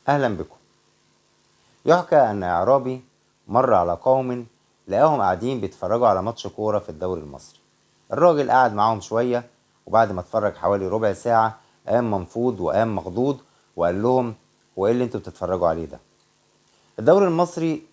أهلا بكم. يحكى أن إعرابي مر على قوم لقاهم قاعدين بيتفرجوا على ماتش كورة في الدوري المصري. الراجل قعد معاهم شوية، وبعد ما اتفرج حوالي ربع ساعة قام منفوض وقام مخضوض وقال لهم: هو ايه اللي انتوا بتتفرجوا عليه ده؟ الدوري المصري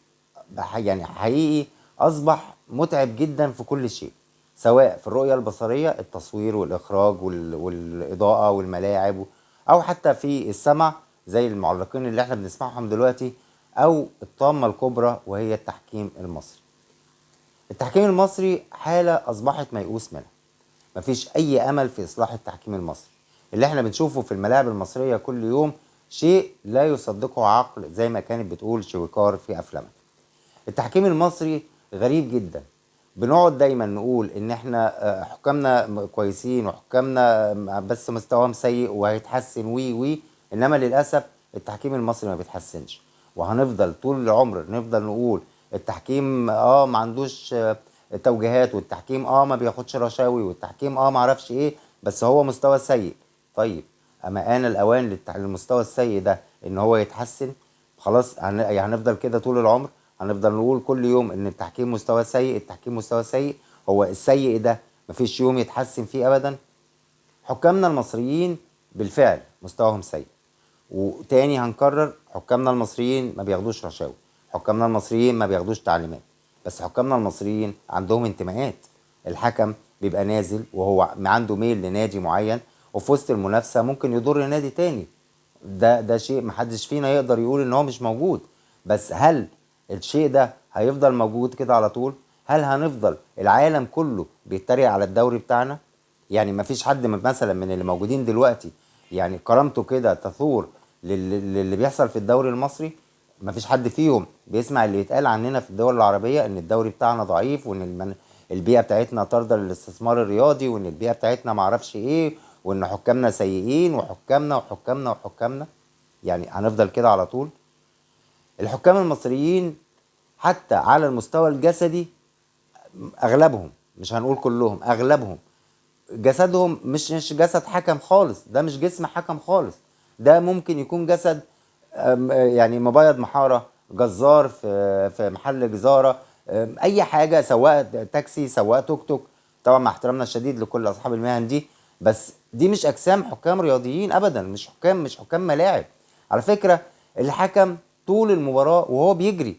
يعني حقيقي أصبح متعب جدا في كل شيء، سواء في الرؤية البصرية، التصوير والإخراج والإضاءة والملاعب، أو حتى في السمع زي المعلقين اللي احنا بنسمعهم دلوقتي، أو الطامة الكبرى وهي التحكيم المصري. التحكيم المصري حالة أصبحت ميؤوس منها، مفيش أي أمل في إصلاح التحكيم المصري. اللي احنا بنشوفه في الملاعب المصرية كل يوم شيء لا يصدقه عقل، زي ما كانت بتقول شويكار في أفلامها. التحكيم المصري غريب جدا. بنقعد دايما نقول ان احنا حكامنا كويسين وحكامنا بس مستواهم سيء وهيتحسن وي وي، انما للاسف التحكيم المصري ما بيتحسنش. وهنفضل طول العمر نفضل نقول التحكيم ما عندوش توجيهات، والتحكيم ما بياخدش رشاوي، والتحكيم ما اعرفش ايه، بس هو مستوى سيء. طيب، اما آن الاوان للمستوى السيء ده ان هو يتحسن. خلاص هنفضل كده طول العمر، هنفضل نقول كل يوم ان التحكيم مستوى سيء، التحكيم مستوى سيء. هو السيء ده مفيش يوم يتحسن فيه ابدا. حكامنا المصريين بالفعل مستواهم سيء، وتاني هنكرر: حكامنا المصريين ما بياخدوش رشاوي، حكامنا المصريين ما بياخدوش تعليمات، بس حكامنا المصريين عندهم انتماءات. الحكم بيبقى نازل وهو عنده ميل لنادي معين، وفي وسط المنافسة ممكن يضر نادي تاني. ده شيء محدش فينا يقدر يقول ان هو مش موجود. بس هل الشيء ده هيفضل موجود كده على طول؟ هل هنفضل العالم كله بيتريق على الدوري بتاعنا؟ يعني مفيش حد مثلا من اللي موجودين دلوقتي يعني كرامته كده تثور للي بيحصل في الدوري المصري؟ مفيش حد فيهم بيسمع اللي يتقال عننا في الدول العربية ان الدوري بتاعنا ضعيف، وان البيئة بتاعتنا طاردة للاستثمار الرياضي، وان البيئة بتاعتنا معرفش ايه، وان حكامنا سيئين، وحكامنا. يعني هنفضل كده على طول؟ الحكام المصريين حتى على المستوى الجسدي، اغلبهم، مش هنقول كلهم، اغلبهم جسدهم مش جسد حكم خالص. ده مش جسم حكم خالص. ده ممكن يكون جسد يعني مبيض محارة، جزار في محل جزارة، اي حاجة، سواق تاكسي، سواق توك توك. طبعا مع احترامنا الشديد لكل اصحاب المهن دي، بس دي مش اجسام حكام رياضيين ابدا، مش حكام ملاعب. على فكرة، الحكم طول المباراة وهو بيجري،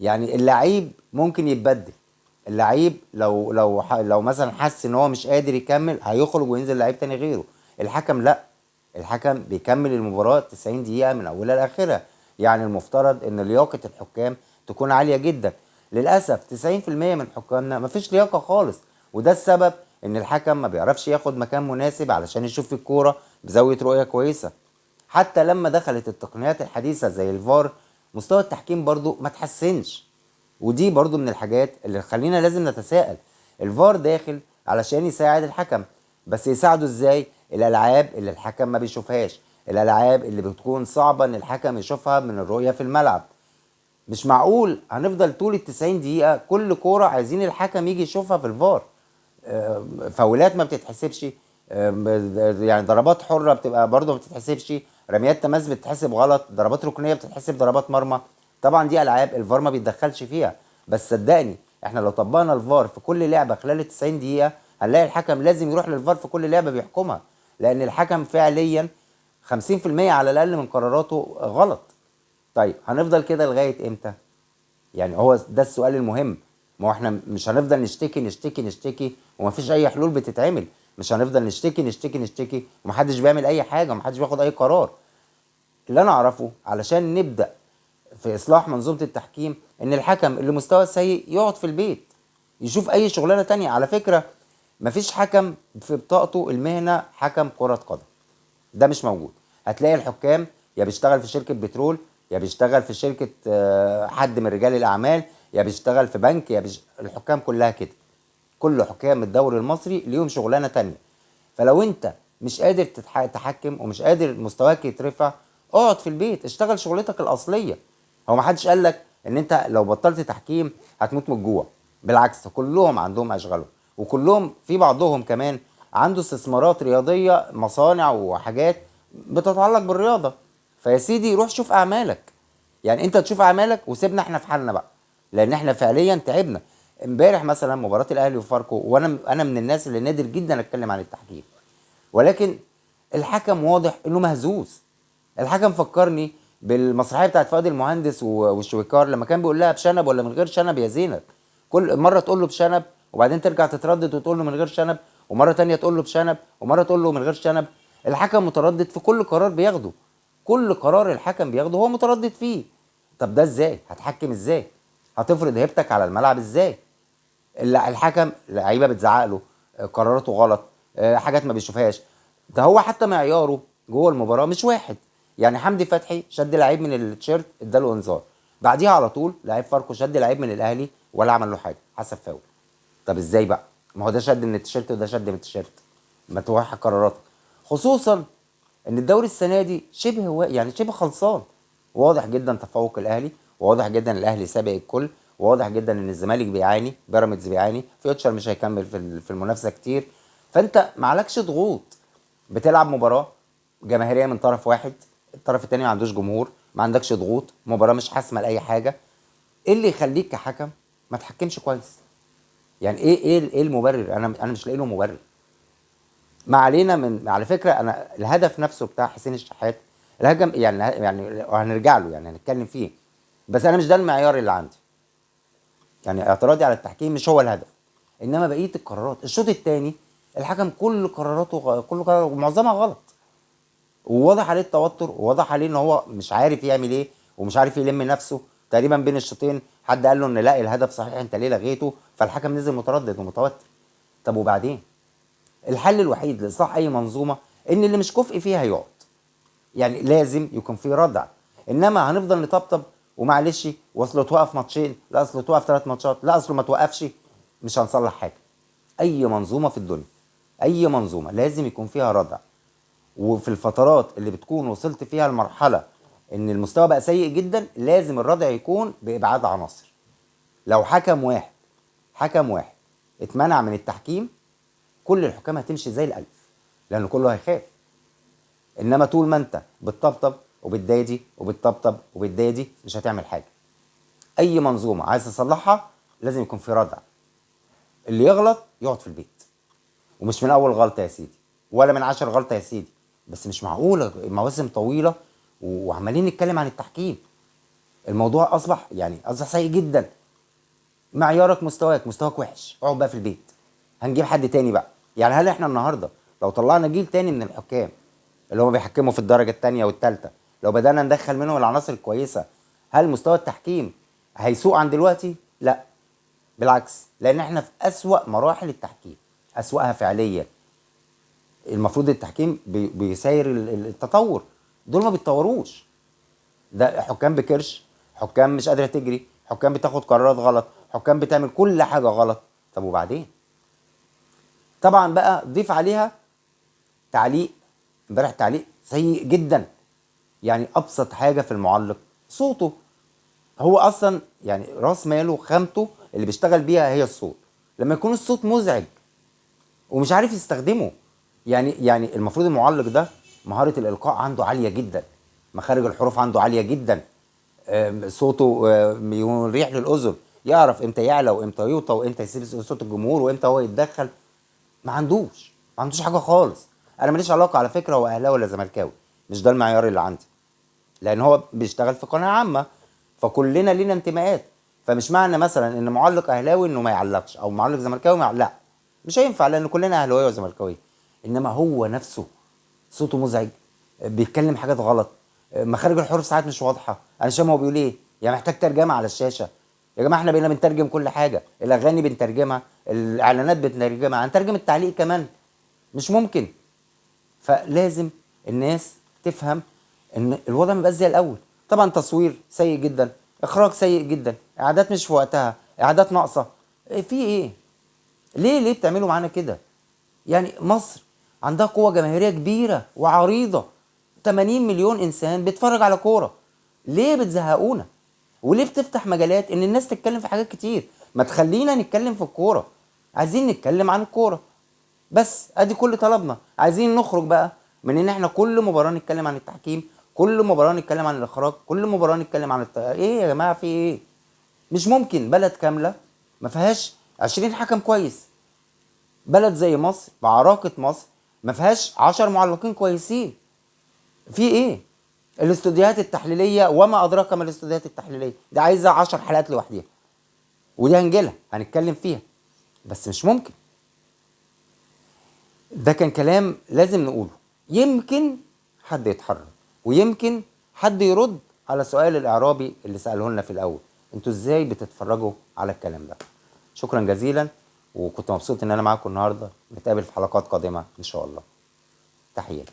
يعني اللعيب ممكن يتبدل. اللعيب لو مثلا حس ان هو مش قادر يكمل هيخرج وينزل لعيب تاني غيره. الحكم لا، الحكم بيكمل المباراة 90 دقيقة من اولها لاخرها. يعني المفترض ان لياقة الحكام تكون عالية جدا. للاسف 90% من حكامنا مفيش لياقة خالص، وده السبب ان الحكم ما بيعرفش ياخد مكان مناسب علشان يشوف الكورة بزاوية رؤية كويسة. حتى لما دخلت التقنيات الحديثة زي الفار، مستوى التحكيم برضو ما تحسنش. ودي برضو من الحاجات اللي خلينا لازم نتساءل. الفار داخل علشان يساعد الحكم، بس يساعده ازاي؟ الالعاب اللي الحكم ما بيشوفهاش، الالعاب اللي بتكون صعبة ان الحكم يشوفها من الرؤية في الملعب. مش معقول هنفضل طول ال90 دقيقة كل كورة عايزين الحكم يجي يشوفها في الفار. فاولات ما بتتحسبش، يعني ضربات حرة بتبقى برضه ما بتتحسبش، رميات تماس بتتحسب غلط، ضربات ركنية بتتحسب ضربات مرمى. طبعا دي العاب الفار ما بيتدخلش فيها. بس صدقني، احنا لو طبقنا الفار في كل لعبة خلال ال 90 دقيقة هنلاقي الحكم لازم يروح للفار في كل لعبة بيحكمها، لان الحكم فعليا 50% على الاقل من قراراته غلط. طيب هنفضل كده لغاية امتى؟ يعني هو ده السؤال المهم. ما هو احنا مش هنفضل نشتكي نشتكي نشتكي ومفيش اي حلول بتتعمل. مش هنفضل نشتكي نشتكي نشتكي ومحدش بيعمل اي حاجة ومحدش بياخد اي قرار. اللي انا اعرفه علشان نبدأ في اصلاح منظومة التحكيم ان الحكم اللي مستوى سيء يقعد في البيت يشوف اي شغلانة تانية. على فكرة، مفيش حكم في بطاقته المهنة حكم كرة قدم، ده مش موجود. هتلاقي الحكام يا بيشتغل في شركة بترول، يا بيشتغل في شركة حد من رجال الأعمال، يا بيشتغل في بنك، الحكام كلها كده. كل حكام الدوري المصري ليهم شغلانة تانية. فلو انت مش قادر تحكم ومش قادر مستواك يترفع، اقعد في البيت اشتغل شغلتك الأصلية. هو محدش قالك ان انت لو بطلت تحكيم هتموت من الجوع. بالعكس، كلهم عندهم اشغالهم، وكلهم في بعضهم كمان عنده استثمارات رياضية، مصانع وحاجات بتتعلق بالرياضة. فيا سيدي روح شوف اعمالك. يعني انت تشوف اعمالك وسيبنا احنا في حالنا بقى، لان احنا فعليا تعبنا. امبارح مثلا مباراه الاهلي وفاركو، وانا من الناس اللي نادر جدا اتكلم عن التحكيم، ولكن الحكم واضح انه مهزوز. الحكم فكرني بالمسرحيه بتاعت فؤاد المهندس والشويكار لما كان بيقول لها بشنب ولا من غير شنب يا زينب. كل مره تقول له بشنب وبعدين ترجع تتردد وتقول له من غير شنب، ومره تانية تقول له بشنب ومره تقول له من غير شنب. الحكم متردد في كل قرار بياخده، كل قرار الحكم بياخده هو متردد فيه. طب ده ازاي هتحكم؟ ازاي هتفرض هيبتك على الملعب؟ ازاي الحكم لعيبه بتزعق له، قراراته غلط، حاجات ما بيشوفهاش. ده هو حتى معياره جوه المباراه مش واحد. يعني حمدي فتحي شد لعيب من التيشيرت اداله انذار، بعديها على طول لعيب فاركو شد لعيب من الاهلي ولا عمل له حاجه، حسب فاول. طب ازاي بقى؟ ما هو ده شد من التيشيرت وده شد من التيشيرت. ما توحد قراراتك، خصوصا ان الدوري السنه دي يعني شبه خلصان. واضح جدا تفوق الاهلي، وواضح جدا الاهلي سابق الكل، وواضح جدا ان الزمالك بيعاني، بيراميدز بيعاني، فيوتشر مش هيكمل في المنافسه كتير. فانت معلكش ضغوط، بتلعب مباراه جماهيريه من طرف واحد، الطرف التاني ما عندوش جمهور، ما عندكش ضغوط، مباراه مش حاسمه لاي حاجه. ايه اللي يخليك كحكم ما تحكمش كويس؟ يعني ايه المبرر؟ انا مش لاقي له مبرر. ما علينا من، على فكره انا الهدف نفسه بتاع حسين الشحات الهجم، يعني هنرجع له، يعني هنتكلم فيه، بس انا مش ده المعيار اللي عندي. يعني اعتراضي على التحكيم مش هو الهدف، انما بقيه القرارات. الشوط الثاني الحكم كل قراراته كل قرار معظمها غلط، وواضح عليه التوتر، وواضح عليه ان هو مش عارف يعمل ايه ومش عارف يلم نفسه. تقريبا بين الشوطين حد قال له ان لا الهدف صحيح انت ليه لغيته، فالحكم نزل متردد ومتوتر. طب وبعدين؟ الحل الوحيد لاصلاح اي منظومه ان اللي مش كفء فيها يقعد. يعني لازم يكون في ردع، انما هنفضل نطبطب ومعلش واصله توقف ماتشين، لا اصله توقف 3 ماتشات، لا اصله ما توقفش، مش هنصلح حاجه. اي منظومه في الدنيا، اي منظومه لازم يكون فيها ردع. وفي الفترات اللي بتكون وصلت فيها لمرحله ان المستوى بقى سيء جدا، لازم الردع يكون بابعاد عناصر. لو حكم واحد اتمنع من التحكيم، كل الحكام هتمشي زي الالف، لان كله هيخاف. انما طول ما انت بتطبطب وبتدادي وبتطبطب وبتدادي مش هتعمل حاجه. اي منظومه عايز تصلحها لازم يكون في ردع. اللي يغلط يقعد في البيت، ومش من اول غلطه يا سيدي ولا من 10 غلطه يا سيدي. بس مش معقوله مواسم طويله وعمالين نتكلم عن التحكيم. الموضوع اصبح سيء جدا. معيارك مستواك وحش، اقعد بقى في البيت. هنجيب حد تاني بقى. يعني هل احنا النهارده لو طلعنا جيل تاني من الحكام اللي هم بيحكموا في الدرجه الثانيه والثالثه، لو بدانا ندخل منهم العناصر الكويسه، هل مستوى التحكيم هيسوء عن دلوقتي؟ لا، بالعكس، لان احنا في اسوأ مراحل التحكيم، اسوأها فعليا. المفروض التحكيم بيسير التطور، دول ما بيتطوروش. ده حكام بكرش، حكام مش قادره تجري، حكام بتاخد قرارات غلط، حكام بتعمل كل حاجه غلط. طب وبعدين؟ طبعا بقى ضيف عليها تعليق، امبارح تعليق سيء جدا. يعني ابسط حاجه في المعلق صوته. هو اصلا يعني راس ماله خامته اللي بيشتغل بيها هي الصوت. لما يكون الصوت مزعج ومش عارف يستخدمه، يعني المفروض المعلق ده مهاره الالقاء عنده عاليه جدا، مخارج الحروف عنده عاليه جدا، صوته مريح للاذن، يعرف امتى يعلى وامتى يوطى وامتى يسيب صوت الجمهور وامتى هو يتدخل. ما عندوش حاجه خالص. انا ماليش علاقه على فكره هو اهلاوي ولا زملكاوي، مش ده المعيار اللي عندي، لان هو بيشتغل في قناه عامه، فكلنا لينا انتماءات. فمش معنى مثلا ان معلق اهلاوي انه ما يعلقش، او معلق زملكاوي لا، مش هينفع، لان كلنا اهلاويه وزملكاويه. انما هو نفسه صوته مزعج، بيتكلم حاجات غلط، مخارج الحروف ساعات مش واضحه، انا مش فاهم هو بيقول ايه، يعني محتاج ترجمه على الشاشه. يا جماعه احنا بقينا بنترجم كل حاجه، الاغاني بنترجمها، الاعلانات بنترجمها، هنترجم التعليق كمان؟ مش ممكن. فلازم الناس تفهم ان الوضع مبقاش زي الاول. طبعا تصوير سيء جدا، اخراج سيء جدا، اعداد مش في وقتها، اعداد ناقصه. في ايه؟ ليه بتعملوا معانا كده؟ يعني مصر عندها قوه جماهيريه كبيره وعريضه، 80 مليون انسان بيتفرج على كوره. ليه بتزهقونا؟ وليه بتفتح مجالات ان الناس تتكلم في حاجات كتير؟ ما تخلينا نتكلم في الكوره، عايزين نتكلم عن الكوره بس. ادي كل طلبنا. عايزين نخرج بقى من ان احنا كل مباراه نتكلم عن التحكيم، كل مباراه نتكلم عن الاخراج، كل مباراه نتكلم عن ايه يا جماعه في ايه؟ مش ممكن بلد كامله ما فيهاش 20 حكم كويس. بلد زي مصر بعراقه مصر ما فيهاش 10 معلقين كويسين. في ايه؟ الاستوديوهات التحليليه وما ادراك ما الاستوديوهات التحليليه دي عايزه 10 حلقات لوحديها، ودي هنجيلها هنتكلم فيها. بس مش ممكن. ده كان كلام لازم نقوله، يمكن حد يتحرك ويمكن حد يرد على سؤال الاعرابي اللي ساله لنا في الاول: انتوا ازاي بتتفرجوا على الكلام ده؟ شكرا جزيلا، وكنت مبسوط ان انا معاكم النهارده. نتقابل في حلقات قادمه ان شاء الله. تحياتي.